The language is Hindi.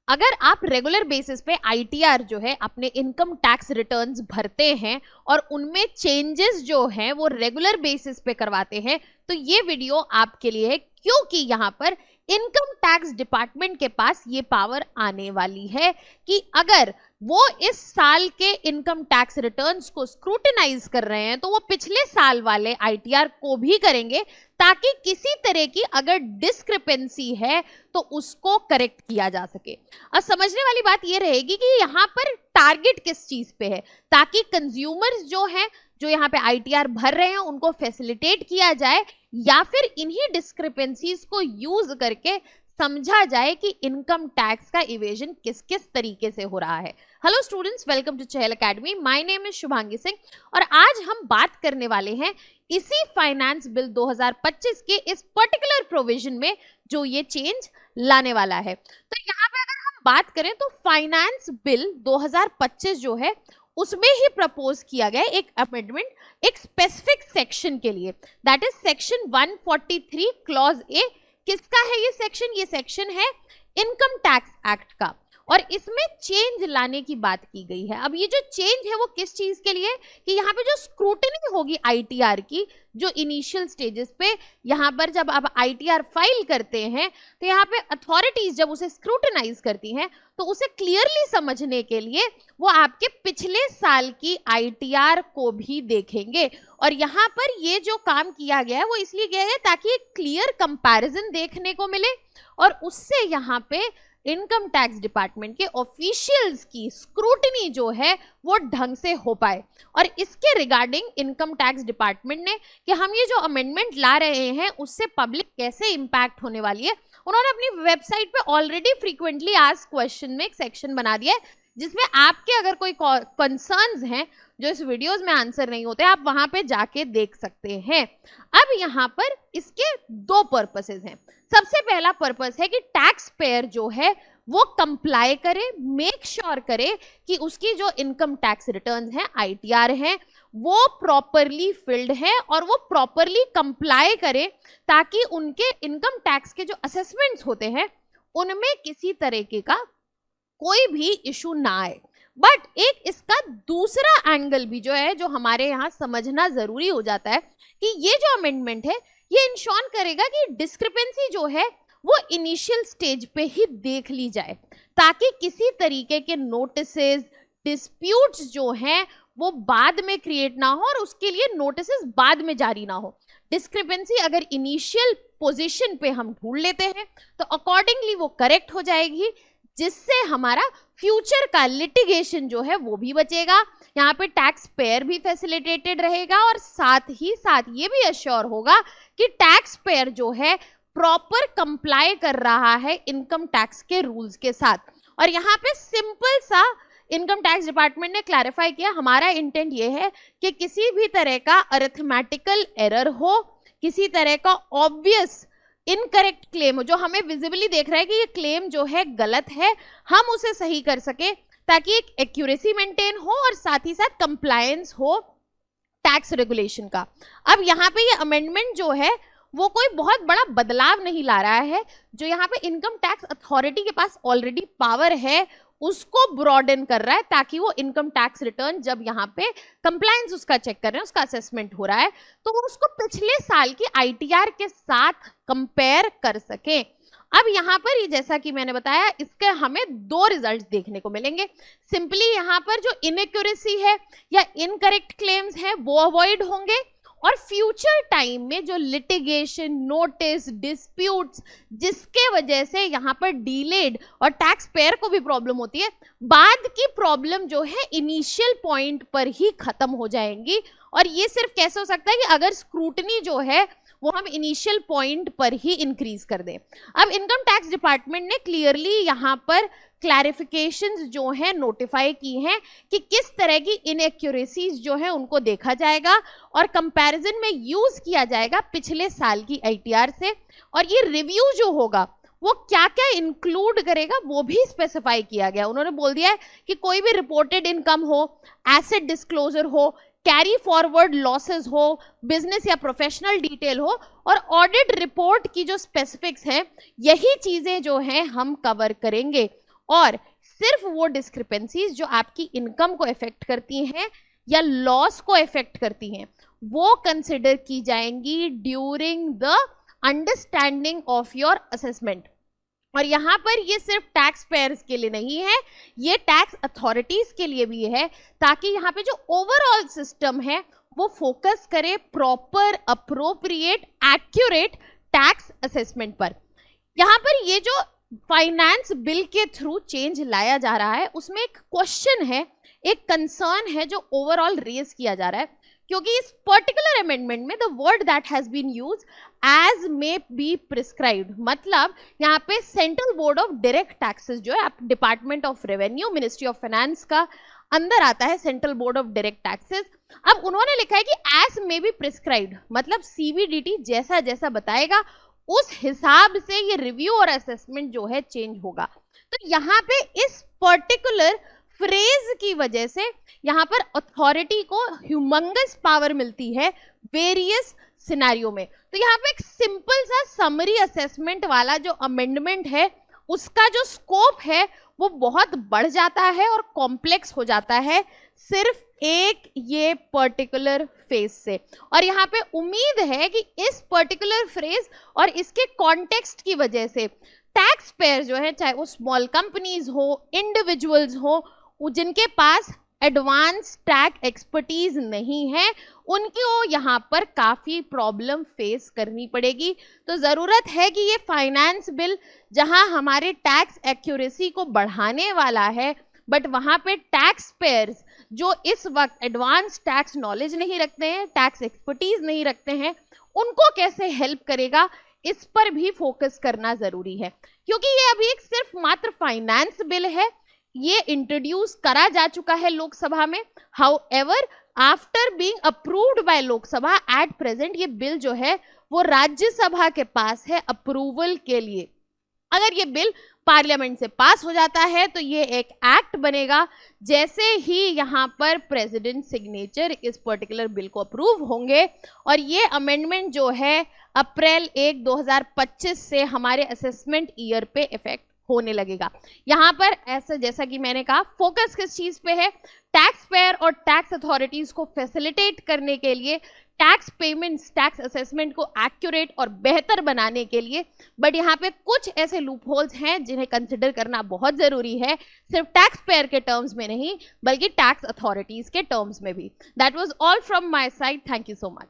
अगर आप रेगुलर बेसिस पे आईटीआर जो है अपने इनकम टैक्स रिटर्न्स भरते हैं और उनमें चेंजेस जो हैं वो रेगुलर बेसिस पे करवाते हैं तो ये वीडियो आपके लिए है, क्योंकि यहाँ पर इनकम टैक्स डिपार्टमेंट के पास ये पावर आने वाली है कि अगर वो इस साल के इनकम टैक्स रिटर्न्स को स्क्रूटिनाइज कर रहे हैं तो वो पिछले साल वाले आईटीआर को भी करेंगे, ताकि किसी तरह की अगर डिस्क्रिपेंसी है तो उसको करेक्ट किया जा सके। अब समझने वाली बात ये रहेगी कि यहाँ पर टारगेट किस चीज पे है, ताकि कंज्यूमर्स जो हैं जो यहाँ पे आईटीआर भर रहे हैं उनको फैसिलिटेट किया जाए, या फिर इन्हीं डिस्क्रिपेंसीज को यूज करके समझा जाए कि इनकम टैक्स का इवेजन किस किस तरीके से हो रहा है। Hello students, welcome to Chahal academy. My name is Shubhangi Singh और आज हम बात करने वाले हैं इसी फाइनेंस बिल 2025 के इस पर्टिकुलर प्रोविजन में जो ये चेंज लाने वाला है। तो यहाँ पे अगर हम बात करें तो फाइनेंस बिल 2025 जो है उसमें ही प्रपोज किया गया एक अमेंडमेंट एक स्पेसिफिक सेक्शन के लिए, that is section 143 clause A. किसका है ये सेक्शन? ये सेक्शन है इनकम टैक्स एक्ट का, और इसमें चेंज लाने की बात की गई है। अब ये जो चेंज है वो किस चीज के लिए कि यहाँ पे जो स्क्रूटनी होगी आईटीआर की, जो इनिशियल स्टेजेस पे यहाँ पर जब आप आईटीआर फाइल करते हैं तो यहाँ पे अथॉरिटीज जब उसे स्क्रूटनाइज करती हैं तो उसे क्लियरली समझने के लिए वो आपके पिछले साल की आईटीआर को भी देखेंगे। और यहाँ पर ये जो काम किया गया है वो इसलिए किया गया ताकि एक क्लियर कंपैरिजन देखने को मिले और उससे यहाँ पे इनकम टैक्स डिपार्टमेंट के ऑफिशियल्स की स्क्रूटनी जो है वो ढंग से हो पाए। और इसके रिगार्डिंग इनकम टैक्स डिपार्टमेंट ने कि हम ये जो अमेंडमेंट ला रहे हैं उससे पब्लिक कैसे इंपैक्ट होने वाली है, उन्होंने अपनी वेबसाइट पे ऑलरेडी फ्रीक्वेंटली आस्क्ड क्वेश्चन में एक सेक्शन बना दिया है जिसमें आपके अगर कोई कंसर्न्स हैं जो इस वीडियोस में आंसर नहीं होते आप वहां पे जाके देख सकते हैं। अब यहाँ पर इसके दो पर्पसेस हैं। सबसे पहला पर्पस है कि टैक्स पेयर जो है वो कंप्लाई करे, मेक श्योर करे कि उसकी जो इनकम टैक्स रिटर्न्स हैं आईटीआर हैं वो प्रॉपरली फिल्ड है और वो प्रॉपरली कंप्लाई करे, ताकि उनके इनकम टैक्स के जो असेसमेंट्स होते हैं उनमें किसी तरीके का कोई भी इशू ना आए। बट एक इसका दूसरा एंगल भी जो है जो हमारे यहाँ समझना जरूरी हो जाता है कि ये जो अमेंडमेंट है ये इंश्योर करेगा कि डिस्क्रिपेंसी जो है वो इनिशियल स्टेज पे ही देख ली जाए, ताकि किसी तरीके के नोटिसेस डिस्प्यूट्स जो हैं वो बाद में क्रिएट ना हो और उसके लिए नोटिसेस बाद में जारी ना हो। डिस्क्रिपेंसी अगर इनिशियल पोजीशन पे हम ढूंढ लेते हैं तो अकॉर्डिंगली वो करेक्ट हो जाएगी, जिससे हमारा फ्यूचर का लिटिगेशन जो है वो भी बचेगा, यहाँ पे टैक्स पेयर भी फैसिलिटेटेड रहेगा और साथ ही साथ ये भी अश्योर होगा कि टैक्स पेयर जो है प्रॉपर कंप्लाई कर रहा है इनकम टैक्स के रूल्स के साथ। और यहाँ पे सिंपल सा इनकम टैक्स डिपार्टमेंट ने क्लैरिफाई किया, हमारा इंटेंट ये है कि किसी भी तरह का अरिथमेटिकल एरर हो, किसी तरह का ऑब्वियस इनकरेक्ट क्लेम हो जो हमें विजिबली देख रहा है कि ये क्लेम जो है गलत है, हम उसे सही कर सके ताकि एक एक्यूरेसी मेंटेन हो और साथ ही साथ कंप्लायंस हो टैक्स रेगुलेशन का। अब यहाँ पे ये अमेंडमेंट जो है वो कोई बहुत बड़ा बदलाव नहीं ला रहा है, जो यहाँ पे इनकम टैक्स अथॉरिटी के पास ऑलरेडी पावर है उसको ब्रॉडन कर रहा है, ताकि वो इनकम टैक्स रिटर्न जब यहाँ पे कंप्लायंस उसका चेक कर रहे हैं, उसका असेसमेंट हो रहा है, तो वो उसको पिछले साल की आईटीआर के साथ कंपेयर कर सके। अब यहाँ पर ये जैसा कि मैंने बताया इसके हमें दो रिजल्ट्स देखने को मिलेंगे। सिंपली यहाँ पर जो इनएक्यूरेसी है या इनकरेक्ट क्लेम्स है वो अवॉइड होंगे, और फ्यूचर टाइम में जो लिटिगेशन नोटिस डिस्प्यूट्स जिसके वजह से यहाँ पर डिलेड और टैक्स पेयर को भी प्रॉब्लम होती है, बाद की प्रॉब्लम जो है इनिशियल पॉइंट पर ही खत्म हो जाएंगी। और ये सिर्फ कैसे हो सकता है कि अगर स्क्रूटनी जो है वो हम इनिशियल पॉइंट पर ही इंक्रीज कर दें। अब इनकम टैक्स डिपार्टमेंट ने क्लियरली यहाँ पर क्लैरिफिकेशंस जो है नोटिफाई की हैं कि किस तरह की इनएक्यूरेसीज जो है उनको देखा जाएगा और कंपैरिजन में यूज किया जाएगा पिछले साल की आईटीआर से। और ये रिव्यू जो होगा वो क्या क्या इंक्लूड करेगा वो भी स्पेसिफाई किया गया। उन्होंने बोल दिया है कि कोई भी रिपोर्टेड इनकम हो, एसेट डिस्क्लोजर हो, कैरी फॉरवर्ड लॉसेस हो, बिजनेस या प्रोफेशनल डिटेल हो, और ऑडिट रिपोर्ट की जो स्पेसिफिक्स हैं यही चीजें जो हैं हम कवर करेंगे। और सिर्फ वो डिस्क्रिपेंसीज जो आपकी इनकम को इफेक्ट करती हैं या लॉस को इफेक्ट करती हैं वो कंसिडर की जाएंगी during the understanding of your assessment. और यहाँ पर ये सिर्फ टैक्स पेयर्स के लिए नहीं है, ये टैक्स अथॉरिटीज के लिए भी है, ताकि यहाँ पे जो ओवरऑल सिस्टम है वो फोकस करे proper appropriate accurate tax assessment पर। यहाँ पर ये जो फाइनेंस बिल के थ्रू चेंज लाया जा रहा है उसमें एक क्वेश्चन है, एक कंसर्न है जो ओवरऑल रेज किया जा रहा है, क्योंकि इस पर्टिकुलर अमेंडमेंट में the word that has been used as may be prescribed, मतलब यहाँ पे central board of direct taxes जो है, आप department of revenue ministry of finance का अंदर आता है central board of direct taxes. अब उन्होंने लिखा है कि एज मे बी प्रिस्क्राइब्ड, मतलब सीबीडीटी जैसा जैसा बताएगा उस हिसाब से ये रिव्यू और असेसमेंट जो है चेंज होगा। तो यहाँ पे इस पर्टिकुलर फ्रेज की वजह से यहाँ पर अथॉरिटी को ह्यूमंगस पावर मिलती है वेरियस सिनेरियो में। तो यहाँ पे एक सिंपल सा समरी असेसमेंट वाला जो अमेंडमेंट है उसका जो स्कोप है वो बहुत बढ़ जाता है और कॉम्प्लेक्स हो जाता है सिर्फ एक ये पर्टिकुलर फेज से। और यहाँ पे उम्मीद है कि इस पर्टिकुलर फ्रेज और इसके कॉन्टेक्स्ट की वजह से टैक्स पेयर जो है, चाहे वो स्मॉल कंपनीज हो, इंडिविजुअल्स हो, जिनके पास एडवांस टैक्स एक्सपर्टीज नहीं है, उनको यहाँ पर काफ़ी प्रॉब्लम फेस करनी पड़ेगी। तो ज़रूरत है कि ये फाइनेंस बिल जहाँ हमारे टैक्स एक्यूरेसी को बढ़ाने वाला है, बट वहाँ पे टैक्स पेयर्स जो इस वक्त एडवांस टैक्स नॉलेज नहीं रखते हैं, टैक्स एक्सपर्टीज नहीं रखते हैं, उनको कैसे हेल्प करेगा, इस पर भी फोकस करना ज़रूरी है। क्योंकि ये अभी एक सिर्फ मात्र फाइनेंस बिल है, ये इंट्रोड्यूस करा जा चुका है लोकसभा में। However after being approved by Lok Sabha, at present ये बिल जो है वो राज्यसभा के पास है अप्रूवल के लिए। अगर ये बिल पार्लियामेंट से पास हो जाता है तो ये एक एक्ट बनेगा। जैसे ही यहाँ पर प्रेसिडेंट सिग्नेचर इस पर्टिकुलर बिल को अप्रूव होंगे और ये अमेंडमेंट जो है अप्रैल 1, 2025 से हमारे असेसमेंट ईयर पे इफेक्ट होने लगेगा। यहाँ पर ऐसा जैसा कि मैंने कहा फोकस किस चीज पे है, टैक्स पेयर और टैक्स अथॉरिटीज को फैसिलिटेट करने के लिए, टैक्स पेमेंट्स, टैक्स असेसमेंट को एक्यूरेट और बेहतर बनाने के लिए। बट यहाँ पे कुछ ऐसे लूप होल्स हैं जिन्हें कंसिडर करना बहुत जरूरी है, सिर्फ टैक्स पेयर के टर्म्स में नहीं बल्कि टैक्स अथॉरिटीज के टर्म्स में भी। That was all from my side, thank you so much.